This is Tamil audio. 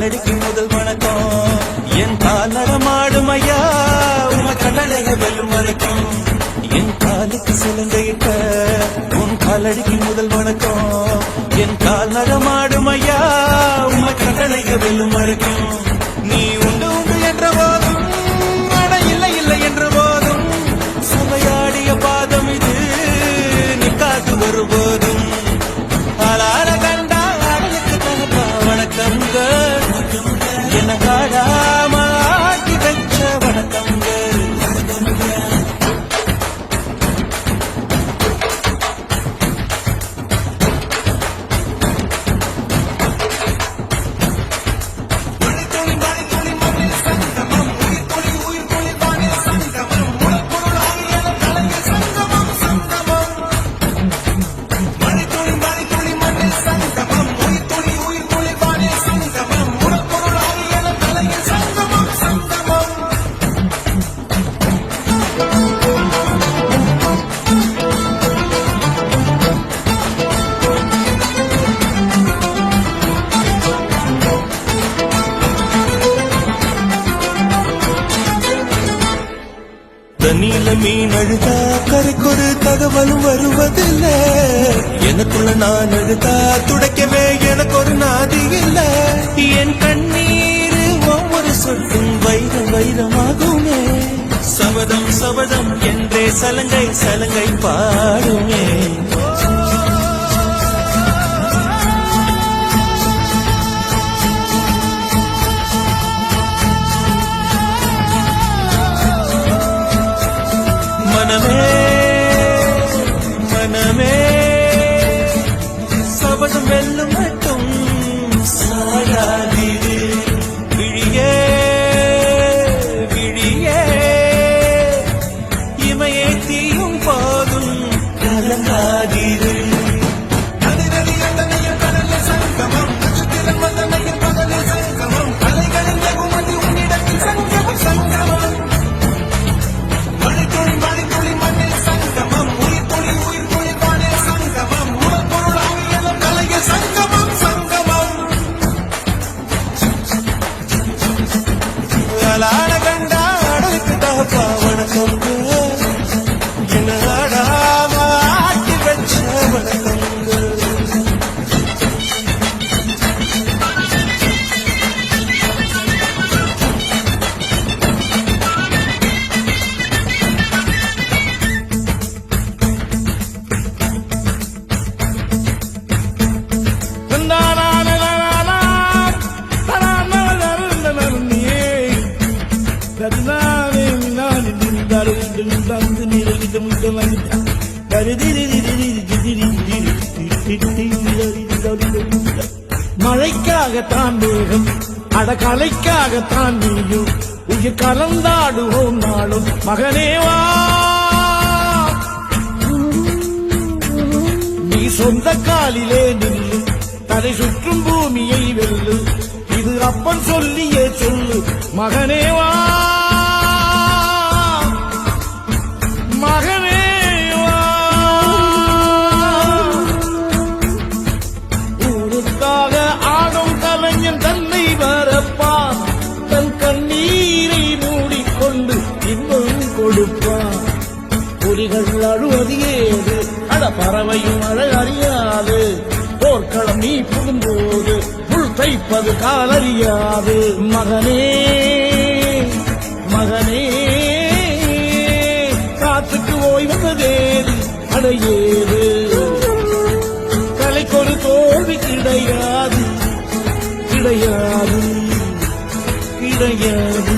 காலடிக்கு முதல் வணக்கம் என் கால் நடமாடும் ஐயா உம கண்ணடைய வெல்லும் வரைக்கும் என் காலுக்கு சிலங்கையிட்ட உன் காலடிக்கு முதல் வணக்கம் என் கால் நடமாடும் ஐயா உம கண்ணடைய வெல்லும் வரைக்கும் நீ உண்டு உண்டு என்ற போதும் அட இல்லை இல்லை என்ற போதும் சமையாடிய பாதம் இது நீ காத்து வரும்போதும் ஆளார கண்டா அடலுக்கு தகப்பா வணக்கங்க என்ன காடாம ஆட்டி வச்ச வணக்கங்க தண்ணியில மீன் அழுதா கரைக்கொரு தகவலும் வருவதில்லை எனக்குள்ள நான் அழுதா துடைக்கவே எனக்கு ஒரு நாதி இல்லை என் கண்ணீர் ஒவ்வொரு சொட்டும் வைரம் வைரமாகுமே சபதம் சபதம் என்றே சலங்கை சலங்கை பாடுமே மனமே மனமே சபதம் வெல்லும் மட்டும் சாயாதீரு விழியே விழியே இமையை தீயும் போதும் கலங்காதீரு மழைக்காகத்தான் வேகம் அடகலைக்காகத்தான் நீயும் உயிர் கலந்தாடுவோம் நாளும் மகனேவா நீ சொந்த காலிலே நில்லு தலை சுற்றும் பூமியை வெல்லு இது அப்பன் சொல்லியே சொல்லு மகனேவா மகனேவா ஊருக்காக ஆடும் கலைஞன் தன்னை வரப்பான் தன் கண்ணீரை மூடிக்கொண்டு இன்பம் கொடுப்பான் புலிகள் அழுவது ஏது அட பறவையும் அழ அறியாது போர்க்களம் நீ புகும்போது புல் தைப்பது காலறியாது மகனே மகனே காத்துக்கு ஓய்வதேது அடையேது கலைக்கொரு தோல்வி கிடையாது கிடையாது கிடையாது